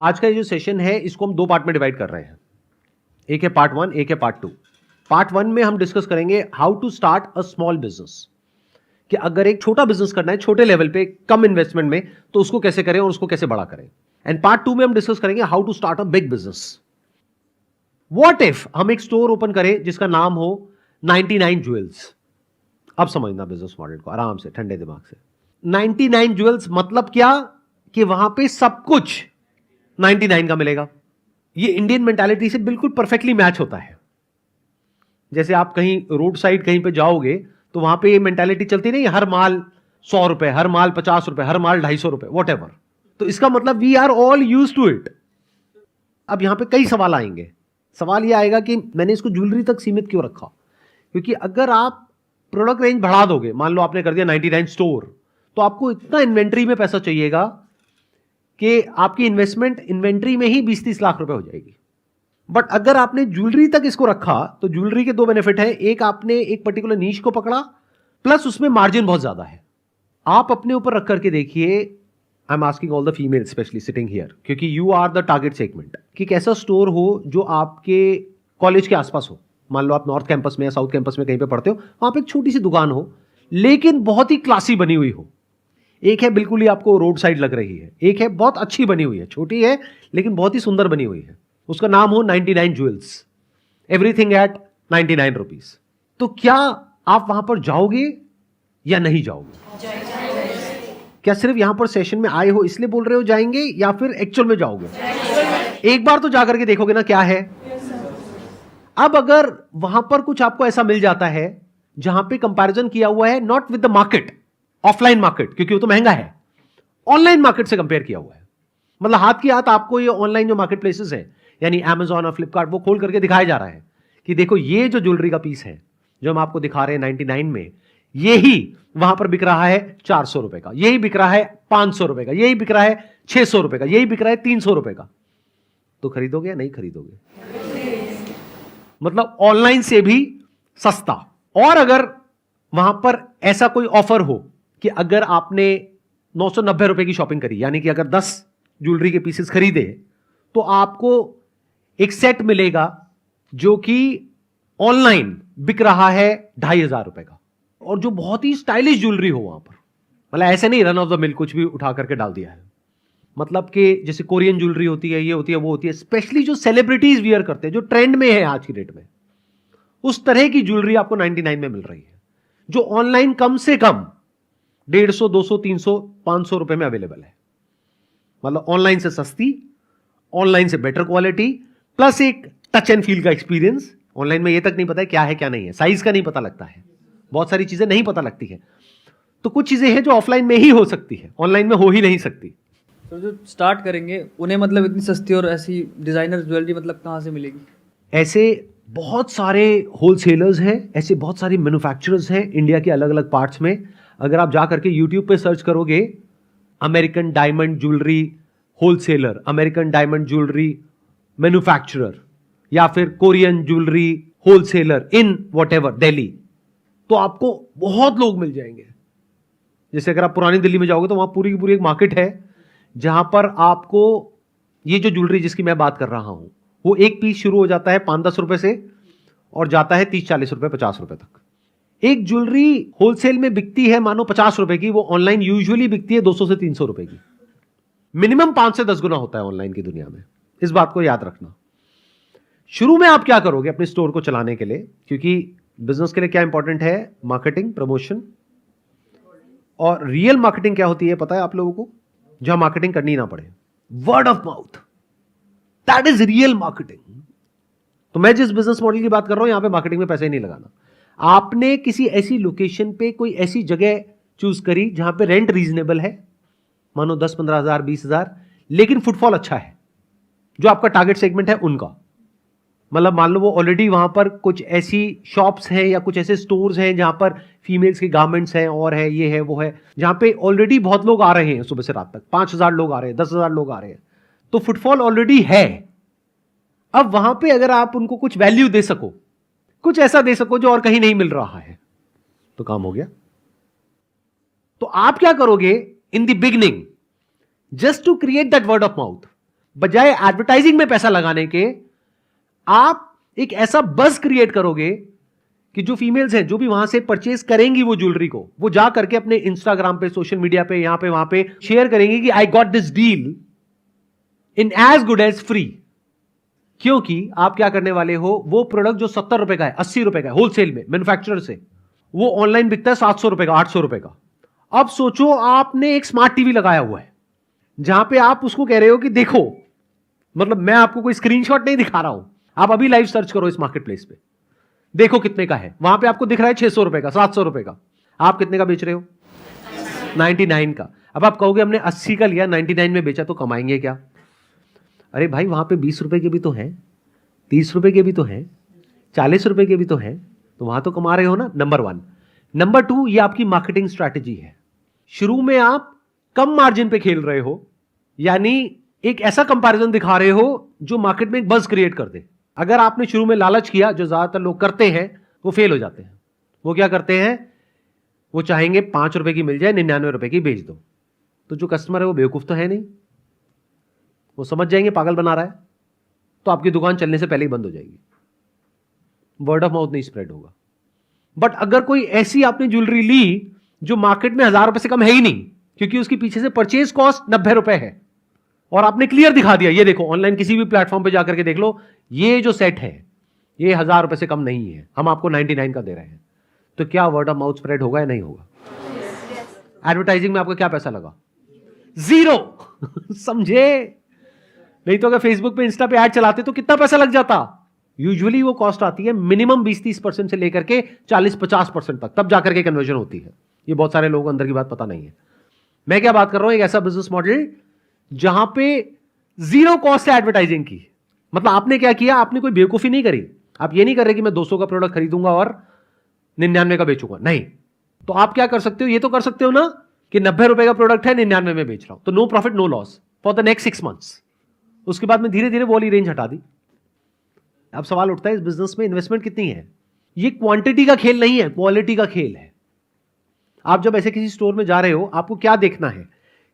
आज का ये जो सेशन है इसको हम दो पार्ट में डिवाइड कर रहे हैं। एक है पार्ट 1, एक है पार्ट 2। पार्ट 1 में हम डिस्कस करेंगे how to start a small business, कि अगर एक छोटा बिजनेस करना है छोटे लेवल पे कम इन्वेस्टमेंट में तो उसको कैसे करें और उसको कैसे बड़ा करें। एंड पार्ट 2 में हम डिस्कस करेंगे how to start a big business. What if हम एक स्टोर ओपन करें जिसका नाम हो 99 ज्वेल्स। अब समझना बिजनेस मॉडल को आराम से ठंडे दिमाग से। 99 ज्वेल्स मतलब क्या, कि वहां पे सब कुछ 99 का मिलेगा। ये इंडियन मेंटालिटी से बिल्कुल परफेक्टली मैच होता है। जैसे आप कहीं रोड साइड कहीं पे जाओगे तो वहां पे ये मेंटालिटी चलती नहीं, हर माल 100 रुपए, हर माल 50 रुपए, हर माल 250 रुपए, वॉट एवर। तो इसका मतलब we are all use to it. अब यहां पे कई सवाल आएंगे। सवाल यह आएगा कि मैंने इसको ज्वेलरी तक सीमित क्यों रखा, क्योंकि अगर आप प्रोडक्ट रेंज बढ़ा दोगे, मान लो आपने कर दिया 99 स्टोर, तो आपको इतना इन्वेंट्री में पैसा चाहिएगा कि आपकी इन्वेस्टमेंट इन्वेंट्री में ही 20-30 लाख रुपए हो जाएगी। बट अगर आपने ज्वेलरी तक इसको रखा तो ज्वेलरी के दो बेनिफिट हैं। एक, आपने एक पर्टिकुलर नीश को पकड़ा, प्लस उसमें मार्जिन बहुत ज्यादा है। आप अपने ऊपर रख करके देखिए, I am asking all the female specially sitting here, क्योंकि you are the target segment, कि एक ऐसा स्टोर हो जो आपके कॉलेज के आसपास हो। मान लो आप नॉर्थ कैंपस में या साउथ कैंपस में कहीं पे पढ़ते हो, वहां पे एक छोटी सी दुकान हो लेकिन बहुत ही क्लासी बनी हुई हो। एक है बिल्कुल ही आपको रोड साइड लग रही है, एक है बहुत अच्छी बनी हुई है, छोटी है लेकिन बहुत ही सुंदर बनी हुई है। उसका नाम हो 99 ज्वेल्स, एवरीथिंग एट 99 रुपीज। तो क्या आप वहां पर जाओगे या नहीं जाओगे? क्या सिर्फ यहां पर सेशन में आए हो इसलिए बोल रहे हो जाएंगे, या फिर एक्चुअल में जाओगे? एक बार तो जाकर के देखोगे ना क्या है। अब अगर वहां पर कुछ आपको ऐसा मिल जाता है जहां पे कंपैरिजन किया हुआ है not with the market, offline market, क्योंकि वो तो महंगा है, ऑनलाइन मार्केट से कंपेयर किया हुआ है, मतलब हाथ की हाथ आपको ये ऑनलाइन जो मार्केट प्लेसेस है यानी Amazon और फ्लिपकार्ट, वो खोल करके दिखाया जा रहा है कि देखो ये जो ज्वेलरी का पीस है जो हम आपको दिखा रहे हैं 99 में, यही वहां पर बिक रहा है 400 रुपए का, यही बिक रहा है 500 रुपए का, यही बिक रहा है 600 रुपए का, यही बिक रहा है 300 रुपए का। तो खरीदोगे या नहीं खरीदोगे? मतलब ऑनलाइन से भी सस्ता। और अगर वहां पर ऐसा कोई ऑफर हो कि अगर आपने 990 रुपए की शॉपिंग करी, यानी कि अगर 10 ज्वेलरी के पीसेस खरीदे तो आपको एक सेट मिलेगा जो कि ऑनलाइन बिक रहा है 2500 रुपए का, और जो बहुत ही स्टाइलिश ज्वेलरी हो वहां पर। मतलब ऐसे नहीं रन ऑफ द मिल कुछ भी उठा करके डाल दिया है, मतलब कि जैसे कोरियन ज्वेलरी होती है, ये होती है, वो होती है, स्पेशली जो सेलिब्रिटीज वियर करते हैं, जो ट्रेंड में है आज की डेट में, उस तरह की ज्वेलरी आपको 99 में मिल रही है, जो ऑनलाइन कम से कम 150, 200, 300, 500 रुपए में अवेलेबल है। मतलब ऑनलाइन से सस्ती, ऑनलाइन से बेटर क्वालिटी, प्लस एक टच एंड फील का एक्सपीरियंस। ऑनलाइन में ये तक नहीं पता है क्या है क्या नहीं है, साइज का नहीं पता लगता है, बहुत सारी चीजें नहीं पता लगती है। तो कुछ चीजें हैं जो ऑफलाइन में ही हो सकती है, ऑनलाइन में हो ही नहीं सकती। तो जो स्टार्ट करेंगे उन्हें मतलब इतनी सस्ती और ऐसी डिजाइनर ज्वेलरी मतलब कहाँ से मिलेगी? ऐसे बहुत सारे होलसेलर्स हैं, ऐसे बहुत सारे मैन्युफैक्चरर्स हैं इंडिया के अलग अलग पार्ट्स में। अगर आप जा करके यूट्यूब पे सर्च करोगे American diamond jewellery wholesaler, American diamond jewellery manufacturer, या फिर Korean jewellery wholesaler in whatever Delhi, तो आपको बहुत लोग मिल जाएंगे। जैसे अगर आप पुरानी दिल्ली में जाओगे तो वहां पूरी की पूरी एक मार्केट है जहां पर आपको ये जो ज्वेलरी जिसकी मैं बात कर रहा हूं, वो एक पीस शुरू हो जाता है 5-10 रुपए से और जाता है 30-40 रुपए, 50 रुपए तक। एक ज्वेलरी होलसेल में बिकती है मानो 50 रुपए की, वो ऑनलाइन यूजुअली बिकती है 200 से 300 रुपए की। मिनिमम 5 से 10 गुना होता है ऑनलाइन की दुनिया में, इस बात को याद रखना। शुरू में आप क्या करोगे अपने स्टोर को चलाने के लिए, क्योंकि बिजनेस के लिए क्या इंपॉर्टेंट है? Marketing, promotion. और रियल मार्केटिंग क्या होती है पता है आप लोगों को? जहां मार्केटिंग करनी ना पड़े, word of mouth, that is real marketing. तो मैं जिस बिजनेस मॉडल की बात कर रहा हूं, यहां पे मार्केटिंग में पैसे ही नहीं लगाना। आपने किसी ऐसी लोकेशन पे कोई ऐसी जगह चूज करी जहां पे रेंट रीजनेबल है, मानो 10-15 हजार, 20,000, लेकिन फुटफॉल अच्छा है, जो आपका टारगेट सेगमेंट है उनका। मतलब मान लो वो ऑलरेडी वहां पर कुछ ऐसी शॉप्स हैं या कुछ ऐसे स्टोर्स हैं जहां पर फीमेल्स के गारमेंट्स हैं, और है, ये है, वो है, जहां पे ऑलरेडी बहुत लोग आ रहे हैं सुबह से रात तक, 5,000 लोग आ रहे हैं, 10,000 लोग आ रहे हैं, तो फुटफॉल ऑलरेडी है। अब वहां पे अगर आप उनको कुछ वैल्यू दे सको, कुछ ऐसा दे सको जो और कहीं नहीं मिल रहा है, तो काम हो गया। तो आप क्या करोगे in the beginning, just to create that word of mouth, बजाय एडवर्टाइजिंग में पैसा लगाने के आप एक ऐसा बज़ क्रिएट करोगे कि जो फीमेल्स हैं जो भी वहां से परचेज करेंगी वो ज्वेलरी को, वो जा करके अपने इंस्टाग्राम पे, सोशल मीडिया पे, यहां पे वहां पे शेयर करेंगी कि I got this deal in as good as free. क्योंकि आप क्या करने वाले हो, वो प्रोडक्ट जो 70 रुपए का है, 80 रुपए का है होलसेल में मैन्युफैक्चरर से, वो ऑनलाइन बिकता है 700 रुपए का, 800 रुपए का। अब सोचो आपने एक स्मार्ट टीवी लगाया हुआ है जहां पे आप उसको कह रहे हो कि देखो, मतलब मैं आपको कोई स्क्रीनशॉट नहीं दिखा रहा हूं, आप अभी लाइव सर्च करो इस मार्केट प्लेस पे, देखो कितने का है। वहां पे आपको दिख रहा है 600 रुपए का, 700 रुपए का, आप कितने का बेच रहे हो? 99 का। अब आप कहोगे हमने 80 का लिया, 99 में बेचा, तो कमाएंगे क्या? अरे भाई वहां पे 20 रुपए के भी तो हैं, 30 रुपए के भी तो हैं, 40 रुपए के भी तो हैं, तो वहां तो कमा रहे हो ना। नंबर 1। नंबर 2, ये आपकी मार्केटिंग स्ट्रैटेजी है। शुरू में आप कम मार्जिन पे खेल रहे हो, यानी एक ऐसा कंपैरिजन दिखा रहे हो जो मार्केट में एक बज़ क्रिएट कर दे। अगर आपने शुरू में लालच किया, जो ज्यादातर लोग करते हैं, वो फेल हो जाते हैं। वो क्या करते हैं, वो चाहेंगे 5 रुपए की मिल जाए, 99 रुपए की बेच दो। तो जो कस्टमर है वो बेवकूफ तो है नहीं, वो समझ जाएंगे पागल बना रहा है, तो आपकी दुकान चलने से पहले ही बंद हो जाएगी, वर्ड ऑफ माउथ नहीं स्प्रेड होगा। बट अगर कोई ऐसी आपने ज्वेलरी ली जो मार्केट में 1000 रुपए से कम है ही नहीं, क्योंकि उसके पीछे से परचेज कॉस्ट 90 रुपए है, और आपने क्लियर दिखा दिया, ये देखो ऑनलाइन किसी भी प्लेटफॉर्म पे जाकर के देख लो, ये जो सेट है ये 1000 रुपए से कम नहीं है, हम आपको 99 का दे रहे हैं, तो क्या वर्ड ऑफ माउथ स्प्रेड होगा या नहीं होगा? एडवर्टाइजिंग में आपका क्या पैसा लगा? 0। समझे? नहीं तो अगर फेसबुक पे, इंस्टा पे ऐड चलाते तो कितना पैसा लग जाता? यूजुअली वो कॉस्ट आती है मिनिमम 20-30% से लेकर के 40-50% तक, तब जाकर के कन्वर्जन होती है। ये बहुत सारे लोगों को अंदर की बात पता नहीं है। मैं क्या बात कर रहा हूं, एक ऐसा बिजनेस मॉडल जहां पे 0 कॉस्ट है एडवर्टाइजिंग की। मतलब आपने क्या किया, आपने कोई बेवकूफी नहीं करी। आप ये नहीं कर रहे कि मैं 200 का प्रोडक्ट खरीदूंगा और 99 का बेचूंगा, नहीं। तो आप क्या कर सकते हो, ये तो कर सकते हो ना कि 90 रुपए का प्रोडक्ट है, 99 में बेच रहा हूं, तो no profit no loss for the next 6 months. उसके बाद में धीरे धीरे वो वाली रेंज हटा दी। अब सवाल उठता है इस बिजनेस में इन्वेस्टमेंट कितनी है? ये क्वांटिटी का खेल नहीं है, क्वालिटी का खेल है। आप जब ऐसे किसी स्टोर में जा रहे हो, आपको क्या देखना है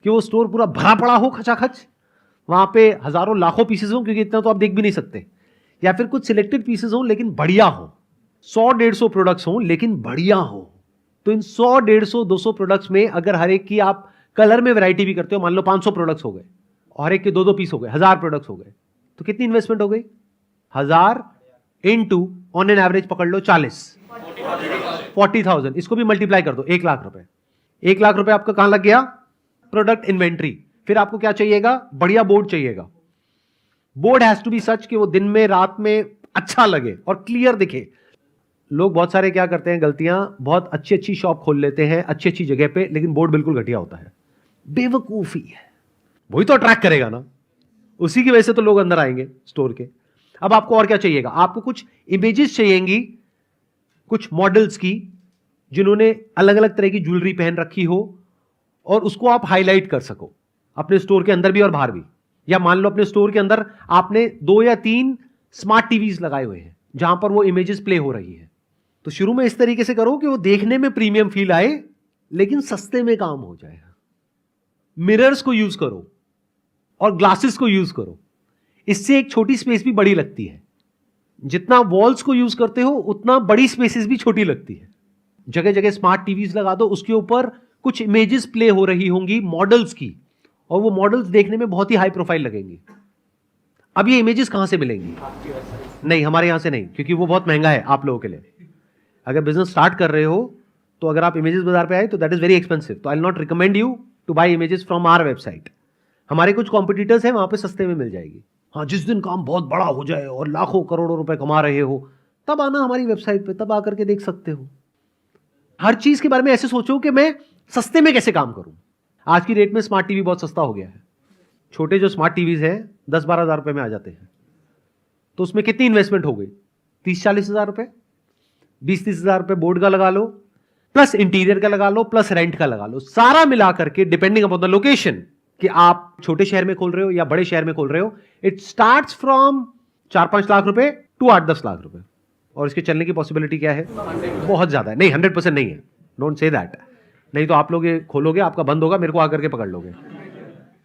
कि वो स्टोर पूरा भरा पड़ा हो खचाखच, वहां पे हजारों लाखों पीसेस हो, क्योंकि इतना तो आप देख भी नहीं सकते, या फिर कुछ सिलेक्टेड पीसेस हो लेकिन बढ़िया हो, 100-150 प्रोडक्ट्स हो लेकिन बढ़िया हो। तो इन 100-150-200 प्रोडक्ट्स में अगर हर एक की आप कलर में वैरायटी भी करते हो, मान लो 500 प्रोडक्ट्स हो गए और एक के 2-2 पीस हो गए, 1000 प्रोडक्ट्स हो गए, तो कितनी इन्वेस्टमेंट हो गई? 1000 इंटू ऑन एन एवरेज पकड़ लो 40,000, इसको भी मल्टीप्लाई कर दो, 1 लाख रुपए। 1 लाख रुपए आपका कहां लग गया? Product inventory. फिर आपको क्या चाहिएगा? बढ़िया बोर्ड चाहिएगा। बोर्ड हैज टू बी सच कि वो दिन में रात में अच्छा लगे और क्लियर दिखे। लोग बहुत सारे क्या करते हैं गलतियां, बहुत अच्छी अच्छी शॉप खोल लेते हैं अच्छी अच्छी जगह पे, लेकिन बोर्ड बिल्कुल घटिया होता है। बेवकूफी है, वही तो अट्रैक्ट करेगा ना, उसी की वजह से तो लोग अंदर आएंगे स्टोर के। अब आपको और क्या चाहिएगा? आपको कुछ इमेजेस चाहिएंगी, कुछ मॉडल्स की, जिन्होंने अलग अलग तरह की ज्वेलरी पहन रखी हो और उसको आप हाईलाइट कर सको अपने स्टोर के अंदर भी और बाहर भी। या मान लो अपने स्टोर के अंदर आपने 2 या 3 स्मार्ट टीवीज लगाए हुए हैं जहां पर वो इमेजेस प्ले हो रही है। तो शुरू में इस तरीके से करो कि वो देखने में प्रीमियम फील आए लेकिन सस्ते में काम हो जाए। मिरर्स को यूज करो और ग्लासेस को यूज करो, इससे एक छोटी स्पेस भी बड़ी लगती है। जितना वॉल्स को यूज करते हो उतना बड़ी स्पेसेस भी छोटी लगती है। जगह जगह स्मार्ट टीवीज लगा दो, उसके ऊपर कुछ इमेजेस प्ले हो रही होंगी मॉडल्स की, और वो मॉडल्स देखने में बहुत ही हाई प्रोफाइल लगेंगी। अब ये इमेजेस कहां से मिलेंगी? नहीं, हमारे यहां से नहीं, क्योंकि वो बहुत महंगा है आप लोगों के लिए। अगर बिजनेस स्टार्ट कर रहे हो तो अगर आप इमेजेस बाजार पे आए तो दैट इज वेरी एक्सपेंसिव, तो I will not recommend you to buy images from our website. हमारे कुछ कॉम्पिटिटर्स हैं, वहां पे सस्ते में मिल जाएगी। हाँ, जिस दिन काम बहुत बड़ा हो जाए और लाखों करोड़ों रुपए कमा रहे हो, तब आना हमारी वेबसाइट पे, तब आकर के देख सकते हो। हर चीज के बारे में ऐसे सोचो कि मैं सस्ते में कैसे काम करूं। आज की डेट में स्मार्ट टीवी बहुत सस्ता हो गया है। छोटे जो स्मार्ट टीवीज हैं 10-12 हज़ार रुपए में आ जाते हैं। तो उसमें कितनी इन्वेस्टमेंट हो गई? 30-40 हज़ार रुपए, 20-30 हज़ार रुपए बोर्ड का लगा लो, प्लस इंटीरियर का लगा लो, प्लस रेंट का लगा लो, सारा मिला करके डिपेंडिंग अपॉन द लोकेशन कि आप छोटे शहर में खोल रहे हो या बड़े शहर में खोल रहे हो, इट स्टार्ट्स फ्रॉम 4-5 लाख रुपए टू 8-10 लाख रुपए। और इसके चलने की पॉसिबिलिटी क्या है? बहुत ज्यादा है। नहीं, 100% नहीं है, डोंट से दैट। नहीं तो आप लोग ये खोलोगे, आपका बंद होगा, मेरे को आकर के पकड़ लोगे,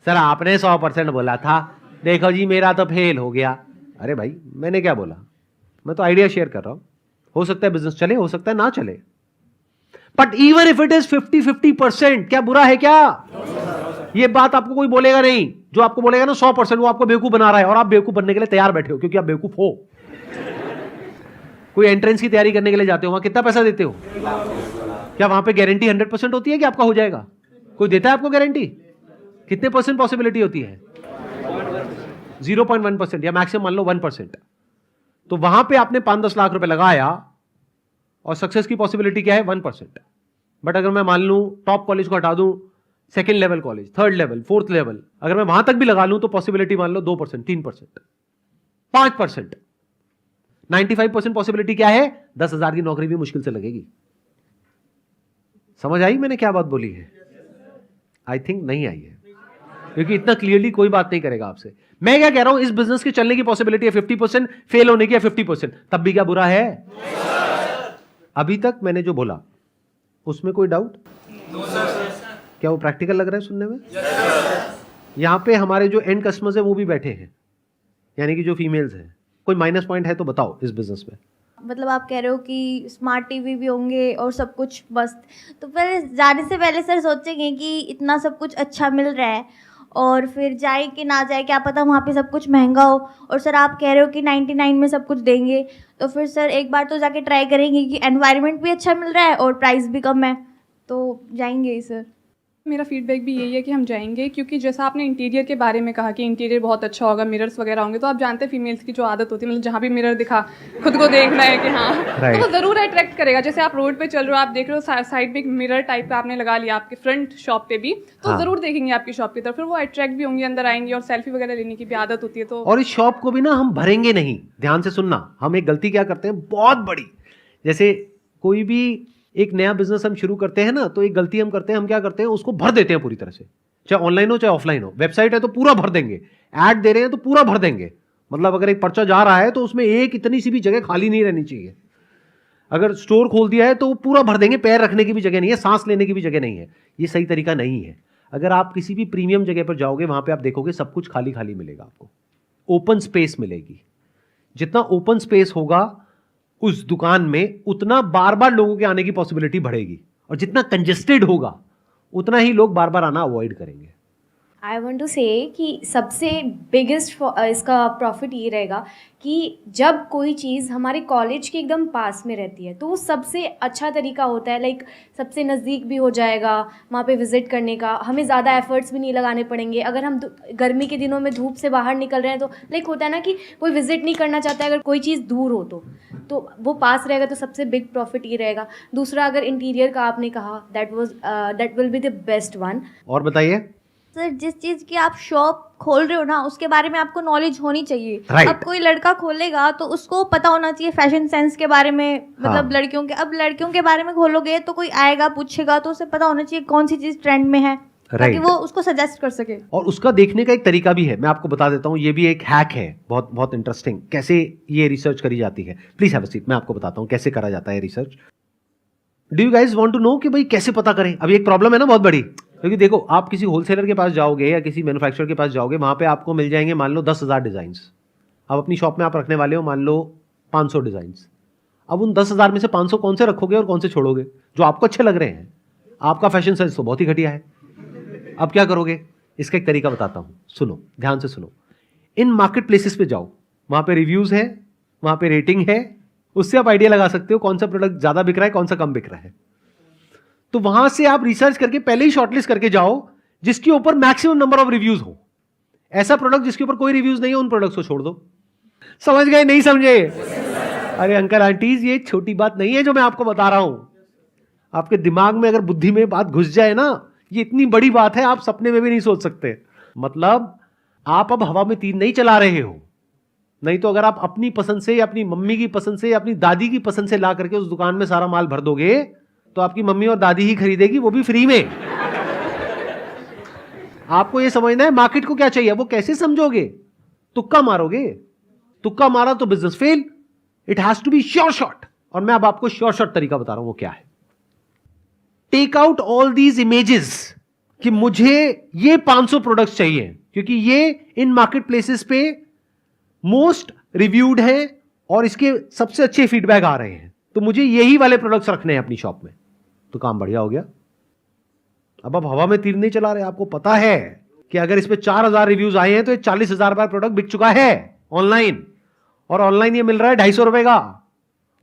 सर आपने 100% बोला था, देखो जी मेरा तो फेल हो गया। अरे भाई मैंने क्या बोला, मैं तो आइडिया शेयर कर रहा हूं। हो सकता है बिजनेस चले, हो सकता है ना चले, but even if it is 50-50%, क्या बुरा है क्या? ये बात आपको कोई बोलेगा नहीं। जो आपको बोलेगा ना 100%, वो आपको बेवकूफ बना रहा है, और आप बेवकूफ बनने के लिए तैयार बैठे हो क्योंकि आप बेवकूफ हो। कोई एंट्रेंस की तैयारी करने के लिए जाते हो, वहां कितना पैसा देते हो? क्या वहां पे गारंटी 100% होती है कि आपका हो जाएगा? कोई देता है आपको गारंटी? कितने परसेंट पॉसिबिलिटी होती है? 0.1% या मैक्सिमम मान लो 1%। तो वहां पे आपने 5-10 लाख रुपए लगाया और सक्सेस की पॉसिबिलिटी क्या है? 1%। बट अगर मैं मान लूं टॉप कॉलेज को हटा दूं, second level college, third level, fourth level, अगर मैं वहां तक भी लगा लूं तो पॉसिबिलिटी मान लो 2%, 3%, 5%। 95% पॉसिबिलिटी क्या है? 10,000 की नौकरी भी मुश्किल से लगेगी। समझ आई मैंने क्या बात बोली है? आई थिंक नहीं आई है, क्योंकि इतना क्लियरली कोई बात नहीं करेगा आपसे। मैं क्या कह रहा हूं, इस बिजनेस के चलने की पॉसिबिलिटी है 50%, फेल होने की है 50%, तब भी क्या बुरा है? अभी तक मैंने जो बोला उसमें कोई डाउट? क्या वो प्रैक्टिकल लग रहा है सुनने में? यहां पे हमारे जो एंड कस्टमर्स है वो भी बैठे हैं, यानी कि जो फीमेल्स हैं। कोई माइनस पॉइंट है तो बताओ इस बिजनेस में। मतलब आप कह रहे हो कि स्मार्ट टीवी भी होंगे और सब कुछ मस्त, तो पहले जाने से पहले सर सोचेंगे कि इतना सब कुछ अच्छा मिल रहा है, और फिर जाए कि ना जाए, क्या पता वहाँ पे सब कुछ महंगा हो, और सर आप कह रहे हो कि 99 में सब कुछ देंगे, तो फिर सर एक बार तो जाके ट्राई करेंगे कि एनवायरनमेंट भी अच्छा मिल रहा है और प्राइस भी कम है, तो जाएंगे ही सर। मेरा फीडबैक भी यही है कि हम जाएंगे, क्योंकि जैसा आपने इंटीरियर के बारे में कहा कि इंटीरियर बहुत अच्छा होगा, मिरर्स वगैरह होंगे, तो आप जानते हैं फीमेल्स की जो आदत होती है, मतलब जहाँ भी मिरर दिखा खुद को देखना है कि हाँ, तो वो ज़रूर अट्रैक्ट करेगा। जैसे आप रोड पे चल रहे हो, आप देख रहे हो साइड में एक मिरर टाइप का आपने लगा लिया आपके फ्रंट शॉप पे भी, तो ज़रूर देखेंगे आपकी शॉप की तरफ, फिर वो अट्रैक्ट भी होंगे, अंदर आएंगे, और सेल्फी वगैरह लेने की भी आदत होती है। तो और इस शॉप को भी ना हम भरेंगे नहीं, ध्यान से सुनना। हम एक गलती क्या करते हैं बहुत बड़ी, जैसे कोई भी एक नया बिजनेस हम शुरू करते हैं ना, तो एक गलती हम करते हैं, हम क्या करते हैं, उसको भर देते हैं पूरी तरह से, चाहे ऑनलाइन हो चाहे ऑफलाइन हो। वेबसाइट है तो पूरा भर देंगे, ऐड दे रहे हैं तो पूरा भर देंगे। मतलब अगर एक पर्चा जा रहा है तो उसमें एक इतनी सी भी जगह खाली नहीं रहनी चाहिए। अगर स्टोर खोल दिया है तो पूरा भर देंगे, पैर रखने की भी जगह नहीं है, सांस लेने की भी जगह नहीं है। ये सही तरीका नहीं है। अगर आप किसी भी प्रीमियम जगह पर जाओगे, वहां पर आप देखोगे सब कुछ खाली खाली मिलेगा, आपको ओपन स्पेस मिलेगी। जितना ओपन स्पेस होगा उस दुकान में, उतना बार बार लोगों के आने की पॉसिबिलिटी बढ़ेगी, और जितना कंजेस्टेड होगा उतना ही लोग बार बार आना अवॉइड करेंगे। आई वॉन्ट टू से कि सबसे बिगेस्ट इसका प्रॉफिट ये रहेगा कि जब कोई चीज़ हमारे कॉलेज के एकदम पास में रहती है तो वो सबसे अच्छा तरीका होता है, लाइक सबसे नज़दीक भी हो जाएगा वहाँ पे विज़िट करने का, हमें ज़्यादा एफर्ट्स भी नहीं लगाने पड़ेंगे। अगर हम गर्मी के दिनों में धूप से बाहर निकल रहे हैं तो लाइक होता है ना कि कोई विज़िट नहीं करना चाहता है, अगर कोई चीज़ दूर हो तो वो पास रहेगा, तो सबसे बिग प्रॉफिट ये रहेगा। दूसरा, अगर इंटीरियर का आपने कहा, that will be the best one. और बताइए सर, जिस चीज़ की आप शॉप खोल रहे हो ना, उसके बारे में आपको नॉलेज होनी चाहिए। Right. अब कोई लड़का खोलेगा तो उसको पता होना चाहिए फैशन सेंस के बारे में, मतलब लड़कियों के, अब लड़कियों के बारे में खोलोगे तो कोई आएगा पूछेगा तो उसे पता होना चाहिए कौन सी चीज़ ट्रेंड में है, ताकि वो उसको सजेस्ट कर सके। और उसका देखने का एक तरीका भी है, मैं आपको बता देता हूँ। ये भी एक हैक है, बहुत बहुत इंटरेस्टिंग, कैसे ये रिसर्च करी जाती है। प्लीज हैव अ सीट, मैं आपको बताता हूँ कैसे करा जाता है research. Do you guys want to know कि भाई कैसे पता करें? अभी एक प्रॉब्लम है ना बहुत बड़ी, क्योंकि देखो आप किसी होलसेलर के पास जाओगे या किसी मैन्युफैक्चरर के पास जाओगे, वहां पे आपको मिल जाएंगे मान लो 10,000 डिजाइंस। अब अपनी शॉप में आप रखने वाले हो मान लो 500 डिजाइंस। अब उन 10,000 में से 500 कौन से रखोगे और कौन से छोड़ोगे? जो आपको अच्छे लग रहे हैं। आपका फैशन सेंस तो बहुत ही घटिया है। अब क्या करोगे? इसका एक तरीका बताता हूं, सुनो ध्यान से सुनो। इन मार्केट प्लेसेस पे जाओ, वहां पे रिव्यूज है, वहां पे रेटिंग है, उससे आप आइडिया लगा सकते हो कौन सा प्रोडक्ट ज्यादा बिक रहा है, कौन सा कम बिक रहा है। तो वहां से आप रिसर्च करके पहले ही शॉर्टलिस्ट करके जाओ जिसके ऊपर मैक्सिमम नंबर ऑफ रिव्यूज हो। ऐसा प्रोडक्ट जिसके ऊपर कोई रिव्यूज नहीं हो, उन प्रोडक्ट्स को छोड़ दो। समझ गए? नहीं समझे? अरे अंकल आंटीज, ये छोटी बात नहीं है जो मैं आपको बता रहा हूं। आपके दिमाग में अगर बुद्धि में बात घुस जाए ना, ये इतनी बड़ी बात है, आप सपने में भी नहीं सोच सकते। मतलब आप अब हवा में तीर नहीं चला रहे हो। नहीं तो अगर आप अपनी पसंद से या अपनी मम्मी की पसंद से या अपनी दादी की पसंद से ला करके उस दुकान में सारा माल भर दोगे, तो आपकी मम्मी और दादी ही खरीदेगी, वो भी फ्री में। आपको ये समझना है मार्केट को क्या चाहिए, वो कैसे समझोगे? तुक्का मारोगे, तुक्का मारा तो business fail. It has to be sure shot. और मैं अब आपको श्योर शॉट तरीका बता रहा हूं, वो क्या है। Take out all these images कि मुझे ये 500 प्रोडक्ट्स चाहिए, क्योंकि ये इन मार्केट प्लेसेस पे मोस्ट रिव्यूड है और इसके सबसे अच्छे फीडबैक आ रहे हैं, तो मुझे यही वाले प्रोडक्ट्स रखने हैं अपनी शॉप में, तो काम बढ़िया हो गया। अब आप हवा में तीर नहीं चला रहे, आपको पता है कि अगर इस पे 4000 रिव्यूज आए हैं तो ये 40,000 बार प्रोडक्ट बिक चुका है ऑनलाइन, और ऑनलाइन ये मिल रहा है 250 रुपए का,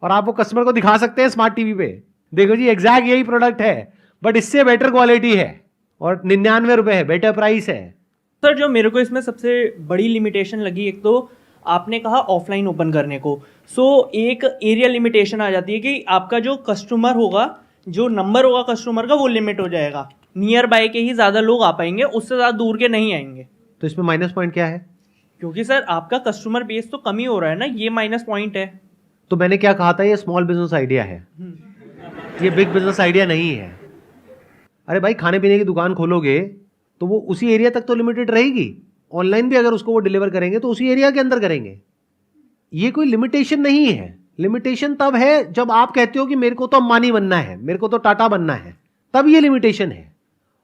और आप वो कस्टमर को दिखा सकते हैं स्मार्ट टीवी पे, देखो जी एग्जैक्ट यही प्रोडक्ट है बट इससे बेटर क्वालिटी है और 99 रुपए है, बेटर प्राइस है। सर जो मेरे को इसमें सबसे बड़ी लिमिटेशन लगी, एक तो आपने कहा ऑफलाइन ओपन करने को, सो एक एरिया लिमिटेशन आ जाती है कि आपका जो कस्टमर होगा, जो नंबर होगा कस्टमर का वो लिमिट हो जाएगा, नियर बाय के ही ज़्यादा लोग आ पाएंगे, उससे ज़्यादा दूर के नहीं आएंगे। तो इसमें माइनस पॉइंट क्या है? क्योंकि सर आपका कस्टमर बेस तो कम ही हो रहा है ना, ये माइनस पॉइंट है। तो मैंने क्या कहा था, ये स्मॉल बिजनेस आइडिया है, ये बिग बिजनेस आइडिया नहीं है। अरे भाई खाने पीने की दुकान खोलोगे तो वो उसी एरिया तक तो लिमिटेड रहेगी, ऑनलाइन भी अगर उसको वो डिलीवर करेंगे तो उसी एरिया के अंदर करेंगे, ये कोई लिमिटेशन नहीं है। लिमिटेशन तब है जब आप कहते हो कि मेरे को तो अंबानी बनना है, मेरे को तो टाटा बनना है, तब ये लिमिटेशन है।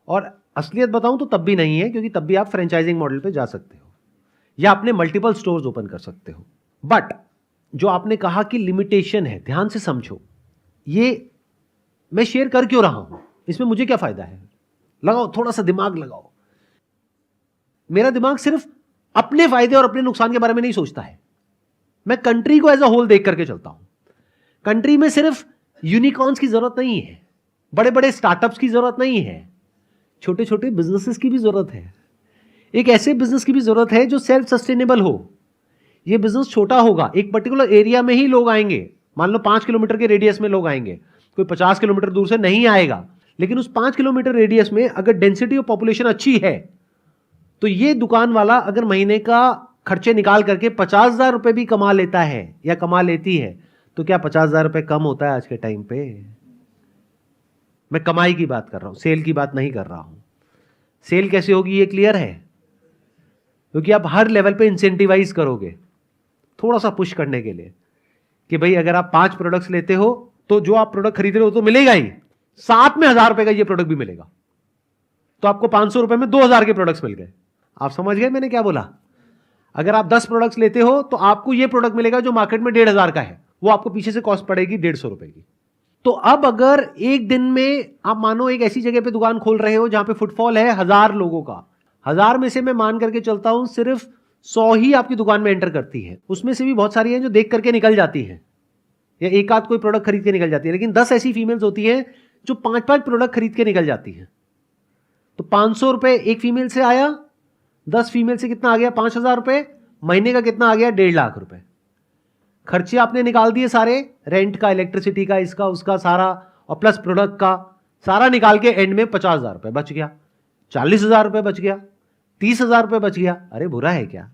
और असलियत बताऊं तो तब भी नहीं है, क्योंकि तब भी आप फ्रेंचाइजिंग मॉडल पे जा सकते हो या अपने मल्टीपल स्टोर्स ओपन कर सकते हो। बट जो आपने कहा कि लिमिटेशन है, ध्यान से समझो, ये मैं शेयर कर क्यों रहा हूं, इसमें मुझे क्या फायदा है? लगाओ थोड़ा सा दिमाग लगाओ। मेरा दिमाग सिर्फ अपने फायदे और अपने नुकसान के बारे में नहीं सोचता है, मैं कंट्री को एज अ होल देख करके चलता हूं। कंट्री में सिर्फ यूनिकॉर्न्स की जरूरत नहीं है, बड़े बड़े स्टार्टअप्स की जरूरत नहीं है, छोटे छोटे बिजनेसेस की भी जरूरत है। एक ऐसे बिजनेस की भी जरूरत है जो सेल्फ सस्टेनेबल हो। ये बिजनेस छोटा होगा, एक पर्टिकुलर एरिया में ही लोग आएंगे, मान लो 5 किलोमीटर के रेडियस में लोग आएंगे, कोई 50 किलोमीटर दूर से नहीं आएगा, लेकिन उस 5 किलोमीटर रेडियस में अगर डेंसिटी ऑफ पॉपुलेशन अच्छी है तो ये दुकान वाला अगर महीने का खर्चे निकाल करके 50,000 रुपए भी कमा लेता है या कमा लेती है, तो क्या 50,000 रुपए कम होता है आज के टाइम पे? मैं कमाई की बात कर रहा हूं, सेल की बात नहीं कर रहा हूं। सेल कैसे होगी ये क्लियर है, क्योंकि आप हर लेवल पे इंसेंटिवाइज करोगे थोड़ा सा पुश करने के लिए कि भाई अगर आप 5 प्रोडक्ट्स लेते हो तो जो आप प्रोडक्ट खरीद रहे हो तो मिलेगा ही, साथ में 1000 रुपए का ये प्रोडक्ट भी मिलेगा, तो आपको 500 रुपए में 2000 के प्रोडक्ट्स मिल गए। आप समझ गए मैंने क्या बोला? अगर आप 10 प्रोडक्ट्स लेते हो तो आपको ये प्रोडक्ट मिलेगा जो मार्केट में 1500 का है, वो आपको पीछे से कॉस्ट पड़ेगी 150 रुपए की। तो अब अगर एक दिन में आप मानो एक ऐसी जगह पे दुकान खोल रहे हो जहां पे फुटफॉल है 1000 लोगों का, 1000 में से मैं मान करके चलता हूं सिर्फ 100 ही आपकी दुकान में एंटर करती है, उसमें से भी बहुत सारी हैं जो देख करके निकल जाती हैं या एक आध कोई प्रोडक्ट खरीद के निकल जाती है, लेकिन 10 ऐसी फीमेल्स होती हैं जो 5-5 प्रोडक्ट खरीद के निकल जाती हैं। तो 500 रुपए एक फीमेल से आया, 10 फीमेल से कितना आ गया? 5000 रुपए। महीने का कितना आ गया? 1.5 लाख रुपए। खर्चे आपने निकाल दिए सारे, रेंट का, इलेक्ट्रिसिटी का, इसका उसका सारा, और प्लस प्रोडक्ट का सारा निकाल के एंड में 50,000 रुपए बच गया, 40,000 रुपए बच गया, 30,000 रुपए बच गया। अरे बुरा है क्या?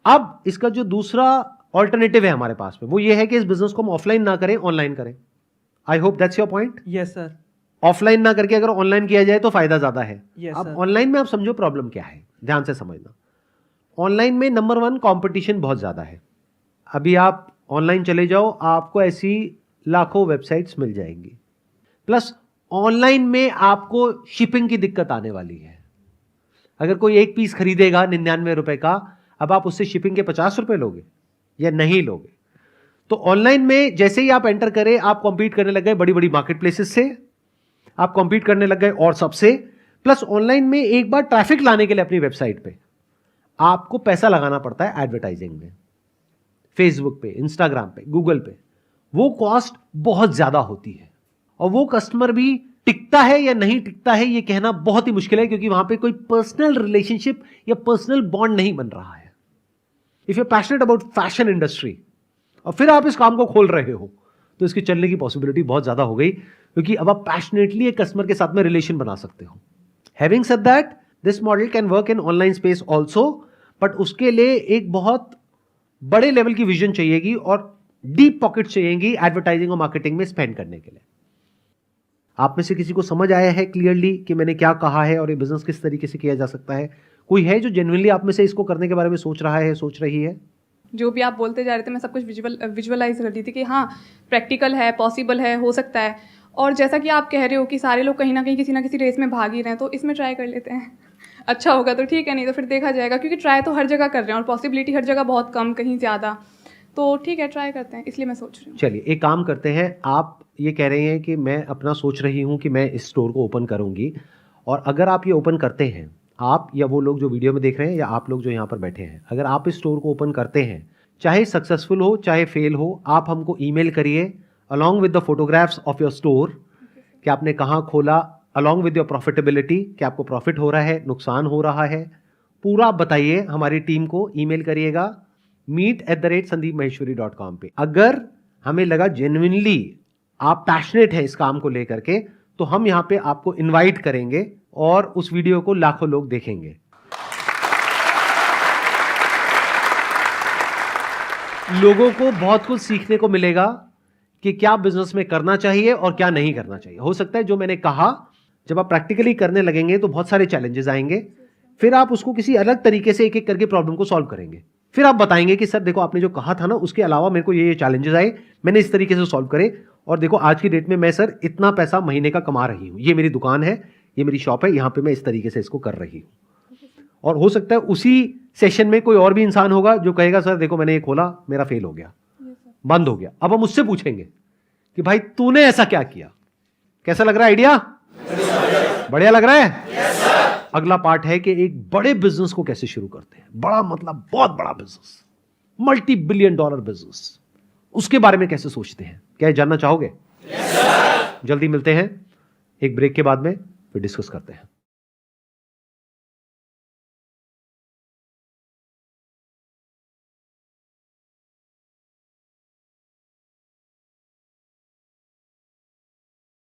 अब इसका जो दूसरा ऑल्टरनेटिव है हमारे पास में, वो ये है कि इस बिजनेस को हम ऑफलाइन ना करें, ऑनलाइन करें। I hope that's your point. Yes sir. Offline ना करके अगर ऑनलाइन किया जाए तो फायदा ज्यादा है। Yes, अब sir. ऑनलाइन में आप समझो प्रॉब्लम क्या है, ध्यान से समझना। ऑनलाइन में नंबर 1 कंपटीशन बहुत ज्यादा है। अभी आप ऑनलाइन चले जाओ, आपको ऐसी लाखों वेबसाइट्स मिल जाएंगी, प्लस ऑनलाइन में आपको शिपिंग की दिक्कत आने वाली है। अगर कोई एक पीस खरीदेगा 99 रुपए का, अब आप उससे शिपिंग के 50 रुपए लोगे या नहीं लोगे? तो ऑनलाइन में जैसे ही आप एंटर करें, आप कॉम्पीट करने लग गए बड़ी बड़ी मार्केट प्लेसेस से, आप कॉम्पीट करने लग गए और सबसे, प्लस ऑनलाइन में एक बार ट्रैफिक लाने के लिए अपनी वेबसाइट पे आपको पैसा लगाना पड़ता है एडवर्टाइजिंग में, फेसबुक पे, इंस्टाग्राम पे, गूगल पे। वो कॉस्ट बहुत ज्यादा होती है और वो कस्टमर भी टिकता है या नहीं टिकता है ये कहना बहुत ही मुश्किल है, क्योंकि वहां पे कोई पर्सनल रिलेशनशिप या पर्सनल बॉन्ड नहीं बन रहा है। If you passionate about fashion industry और फिर आप इस काम को खोल रहे हो, तो इसके चलने की पॉसिबिलिटी बहुत ज्यादा हो गई, क्योंकि अब आप पैशनेटली एक कस्टमर के साथ में रिलेशन बना सकते हो। Having said that, this model can work in online space also, but उसके लिए एक बहुत बड़े लेवल की विजन चाहिएगी और डीप पॉकेट चाहिएगी एडवर्टाइजिंग और मार्केटिंग में स्पेंड करने के लिए। आप में से किसी को समझ आया है क्लियरली कि मैंने क्या कहा है और ये बिजनेस किस तरीके से किया जा सकता है? कोई है जो जेन्युइनली आप में से इसको करने के बारे में सोच रहा है, सोच रही है? जो भी आप बोलते जा रहे थे मैं सब कुछ विजुअलाइज कर रही थी कि हाँ प्रैक्टिकल है, पॉसिबल है, हो सकता है। और जैसा कि आप कह रहे हो कि सारे लोग कहीं ना कहीं किसी ना किसी रेस में भाग ही रहे हैं, तो इसमें ट्राई कर लेते हैं। अच्छा होगा तो ठीक है, नहीं तो फिर देखा जाएगा, क्योंकि ट्राई तो हर जगह कर रहे हैं और पॉसिबिलिटी हर जगह बहुत कम, कहीं ज़्यादा, तो ठीक है ट्राई करते हैं, इसलिए मैं सोच रही हूँ। चलिए एक काम करते हैं, आप ये कह रहे हैं कि मैं अपना सोच रही हूँ कि मैं इस स्टोर को ओपन करूँगी, और अगर आप ये ओपन करते हैं, आप या वो लोग जो वीडियो में देख रहे हैं या आप लोग जो यहाँ पर बैठे हैं, अगर आप इस स्टोर को ओपन करते हैं, चाहे सक्सेसफुल हो चाहे फेल हो, आप हमको ईमेल करिए along with the photographs of your store कि आपने कहाँ खोला, अलॉन्ग विद योर प्रॉफिटेबिलिटी कि आपको प्रॉफिट हो रहा है, नुकसान हो रहा है, पूरा बताइए हमारी टीम को, ईमेल करिएगा meet@sandeepmaheshwari.com पे। अगर हमें लगा जेन्युइनली आप पैशनेट हैं इस काम को लेकर के, तो हम यहाँ पे आपको इनवाइट करेंगे और उस वीडियो को लाखों लोग देखेंगे। लोगों को बहुत कुछ सीखने को मिलेगा कि क्या बिजनेस में करना चाहिए और क्या नहीं करना चाहिए। हो सकता है जो मैंने कहा, जब आप प्रैक्टिकली करने लगेंगे तो बहुत सारे चैलेंजेस आएंगे, फिर आप उसको किसी अलग तरीके से एक एक करके प्रॉब्लम को सॉल्व करेंगे। फिर आप बताएंगे कि सर देखो आपने जो कहा था ना, उसके अलावा मेरे को ये चैलेंजेस आए, मैंने इस तरीके से सॉल्व करे, और देखो आज की डेट में मैं सर इतना पैसा महीने का कमा रही हूँ, ये मेरी दुकान है, ये मेरी शॉप है, यहाँ पे मैं इस तरीके से इसको कर रही हूँ। और हो सकता है उसी सेशन में कोई और भी इंसान होगा जो कहेगा सर देखो मैंने ये खोला, मेरा फेल हो गया, बंद हो गया। अब हम उससे पूछेंगे कि भाई तूने ऐसा क्या किया, कैसा लग रहा है आइडिया? बढ़िया लग रहा है? अगला पार्ट है कि एक बड़े बिजनेस को कैसे शुरू करते हैं, बड़ा मतलब बहुत बड़ा business, multi billion dollar business, उसके बारे में कैसे सोचते हैं, क्या जानना चाहोगे? जल्दी मिलते हैं एक ब्रेक के बाद में, फिर डिस्कस करते हैं।